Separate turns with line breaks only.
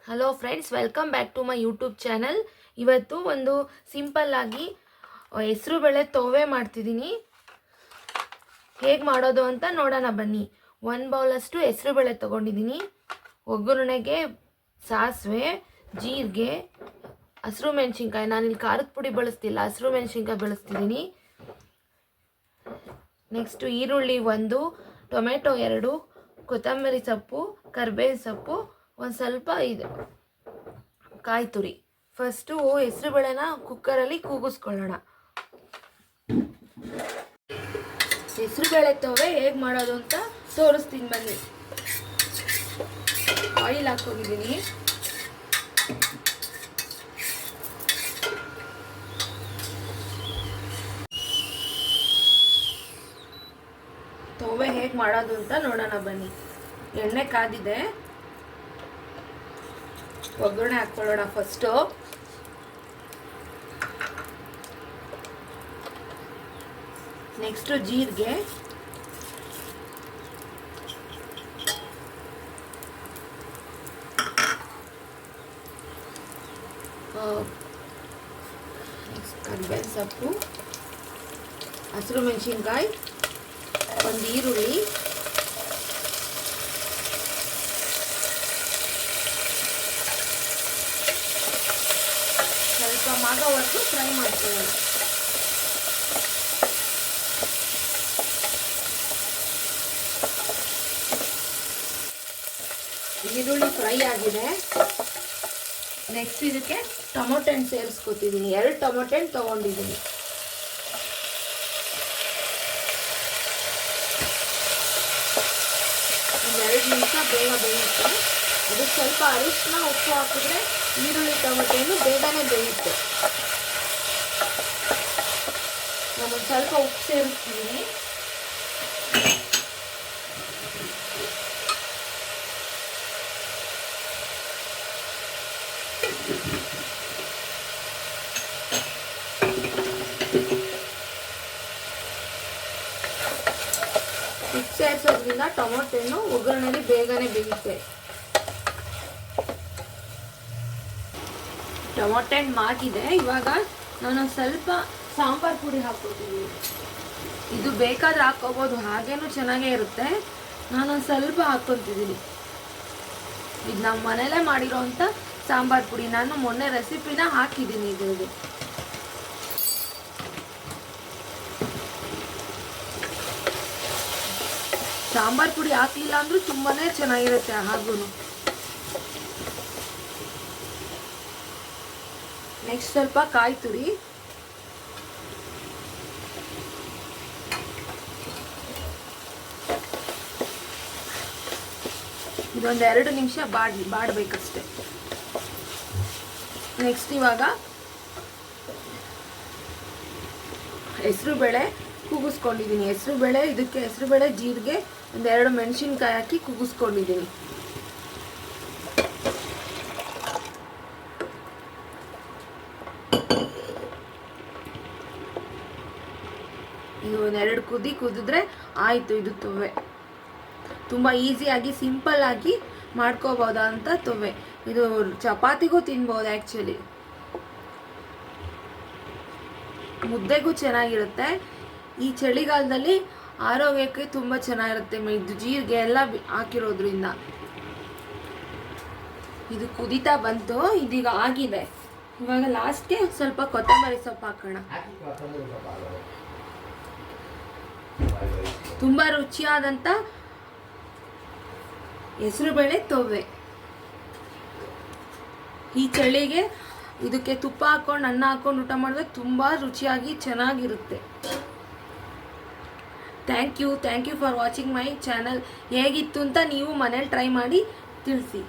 Hello friends, welcome back to my YouTube channel. ಇವತ್ತು ಒಂದು simple ಆಗಿ ಹೆಸರು ಬೇಳೆ ತೋವೆ ಮಾಡ್ತಿದ್ದೀನಿ. ಹೇಗೆ ಮಾಡೋದು ಅಂತ ನೋಡೋಣ ಬನ್ನಿ. 1 ಬೌಲಷ್ಟು ಹೆಸರು ಬೇಳೆ ತೊಗೊಂಡಿದ್ದೀನಿ. ಒಗ್ಗರಣೆಗೆ ಸಾಸಿವೆ, ಜೀರಿಗೆ, ಹಸಿರು ಮೆಣಸಿನ್ಕಾಯಿ. ನಾನಿಲ್ಲಿ ಖಾರದ ಪುಡಿ ಬಳಸ್ತಿಲ್ಲ, ಹಸಿರು ಮೆಣಸಿನ್ಕಾಯಿ ಬಳಸ್ತಿದ್ದೀನಿ. ನೆಕ್ಸ್ಟು ಈರುಳ್ಳಿ 1, ಟೊಮೆಟೊ 2, ಕೊತ್ತಂಬರಿ ಸೊಪ್ಪು, ಕರಿಬೇವು ಸೊಪ್ಪು, ಒಂದು ಸ್ವಲ್ಪ ಇದು ಕಾಯಿ ತುರಿ. ಫಸ್ಟು ಹೆಸರುಬೇಳೆನ ಕುಕ್ಕರಲ್ಲಿ ಕೂಗಿಸ್ಕೊಳ್ಳೋಣ. ಹೆಸರುಬೇಳೆ ತೋವೆ ಹೇಗೆ ಮಾಡೋದು ಅಂತ ತೋರಿಸ್ತೀನಿ ಬನ್ನಿ. ಆಯಿಲ್ ಹಾಕೋಗಿದ್ದೀನಿ. ತೋವೆ ಹೇಗೆ ಮಾಡೋದು ಅಂತ ನೋಡೋಣ ಬನ್ನಿ. ಎಣ್ಣೆ ಕಾದಿದೆ, ಒಗ್ಗರಣೆ ಹಾಕ್ಕೊಳ್ಳೋಣ. ಫಸ್ಟು ನೆಕ್ಸ್ಟು ಜೀರಿಗೆ, ಕರಿಬೇವು ಸೊಪ್ಪು, ಹಸಿರು ಮೆಣಸಿನ್ಕಾಯಿ, ಒಂದು ಈರುಳ್ಳಿ, ಸ್ವಲ್ಪ ಮಾಗೋವರೆಗೂ ಫ್ರೈ ಮಾಡ್ಕೊಳ್ಳೋಣ. ಈರುಳ್ಳಿ ಫ್ರೈ ಆಗಿದೆ. ನೆಕ್ಸ್ಟ್ ಇದಕ್ಕೆ ಟೊಮೊಟೊ ಹಣ್ಣು ಸೇರಿಸ್ಕೊತಿದ್ದೀನಿ. 2 ಟೊಮೊಟೊ ಹಣ್ಣು ತೊಗೊಂಡಿದ್ದೀನಿ. ಒಂದು 2 ನಿಮಿಷ ಬೇಗ ಬೇಯುತ್ತೆ. ಅದಕ್ಕೆ ಸ್ವಲ್ಪ ಅರಿಶಿನ, ಉಪ್ಪು ಹಾಕಿದ್ರೆ ಈರುಳ್ಳಿ ಟೊಮೊಟೊ ಹಣ್ಣು ಬೇಗನೆ ಬೇಯುತ್ತೆ. ನಾನು ಸ್ವಲ್ಪ ಉಪ್ಪು ಸೇರಿಸ್ತಿದ್ದೀನಿ. ಉಪ್ಪು ಸೇರಿಸೋದ್ರಿಂದ ಟೊಮೊಟೊ ಹಣ್ಣು ಒಗ್ಗರಣೆಯಲ್ಲಿ ಬೇಗನೆ ಬೇಯುತ್ತೆ. ಟೊಮೊಟೊ ಹಣ್ಣು ಮಾಗಿದೆ. ಇವಾಗ ನಾನು ಸ್ವಲ್ಪ ಸಾಂಬಾರು ಪುಡಿ ಹಾಕ್ಕೊಳ್ತೀನಿ. ಇದು ಬೇಕಾದ್ರೆ ಹಾಕ್ಕೋಬೋದು, ಹಾಗೇನೂ ಚೆನ್ನಾಗೇ ಇರುತ್ತೆ. ನಾನು ಸ್ವಲ್ಪ ಹಾಕ್ಕೊತಿದ್ದೀನಿ. ಇದು ನಮ್ಮ ಮನೇಲೇ ಮಾಡಿರೋಂಥ ಸಾಂಬಾರು ಪುಡಿ. ನಾನು ಮೊನ್ನೆ ರೆಸಿಪಿನ ಹಾಕಿದ್ದೀನಿ ಇದ್ರಿಗೆ. ಸಾಂಬಾರು ಪುಡಿ ಹಾಕಲಿಲ್ಲ ಅಂದ್ರೂ ತುಂಬಾ ಚೆನ್ನಾಗಿರುತ್ತೆ. ಹಾಗೂ ನೆಕ್ಸ್ಟ್ ಸ್ವಲ್ಪ ಕಾಯಿ ತುರಿ, ಇದೊಂದು 2 ನಿಮಿಷ ಬಾಡಬೇಕಷ್ಟೆ. ನೆಕ್ಸ್ಟ್ ಇವಾಗ ಹೆಸರು ಬೇಳೆ ಕೂಗಿಸ್ಕೊಂಡಿದ್ದೀನಿ. ಹೆಸರು ಬೇಳೆ, ಇದಕ್ಕೆ ಹೆಸರು ಬೇಳೆ, ಜೀರಿಗೆ, ಒಂದು 2 ಮೆಣಸಿನ್ಕಾಯಿ ಹಾಕಿ ಕೂಗಿಸ್ಕೊಂಡಿದ್ದೀನಿ. ಇದು 2 ಕುದಿ ಕುದಿದ್ರೆ ಆಯಿತು. ಇದು ತೊವೆ ತುಂಬ ಈಸಿಯಾಗಿ ಸಿಂಪಲ್ ಆಗಿ ಮಾಡ್ಕೋಬೋದಂತ ತೊವೆ. ಇದು ಚಪಾತಿಗೂ ತಿನ್ಬೋದು, ಆ್ಯಕ್ಚುಲಿ ಮುದ್ದೆಗೂ ಚೆನ್ನಾಗಿರುತ್ತೆ. ಈ ಚಳಿಗಾಲದಲ್ಲಿ ಆರೋಗ್ಯಕ್ಕೆ ತುಂಬ ಚೆನ್ನಾಗಿರುತ್ತೆ. ಇದು ಜೀರಿಗೆ ಎಲ್ಲ ಹಾಕಿರೋದ್ರಿಂದ. ಇದು ಕುದೀತಾ ಬಂತು, ಇದೀಗ ಆಗಿದೆ. ಇವಾಗ ಲಾಸ್ಟ್ಗೆ ಸ್ವಲ್ಪ ಕೊತ್ತಂಬರಿ ಸೊಪ್ಪು ಹಾಕೋಣ. ತುಂಬ ರುಚಿಯಾದಂಥ ಹೆಸರುಬೇಳೆ ತೋವೆ. ಈ ಚಳಿಗೆ ಇದಕ್ಕೆ ತುಪ್ಪ ಹಾಕೊಂಡು, ಅನ್ನ ಹಾಕೊಂಡು ಊಟ ಮಾಡಿದ್ರೆ ತುಂಬ ರುಚಿಯಾಗಿ ಚೆನ್ನಾಗಿರುತ್ತೆ. Thank you for watching my channel. ಹೇಗಿತ್ತು ಅಂತ ನೀವು ಮನೇಲಿ ಟ್ರೈ ಮಾಡಿ ತಿಳಿಸಿ.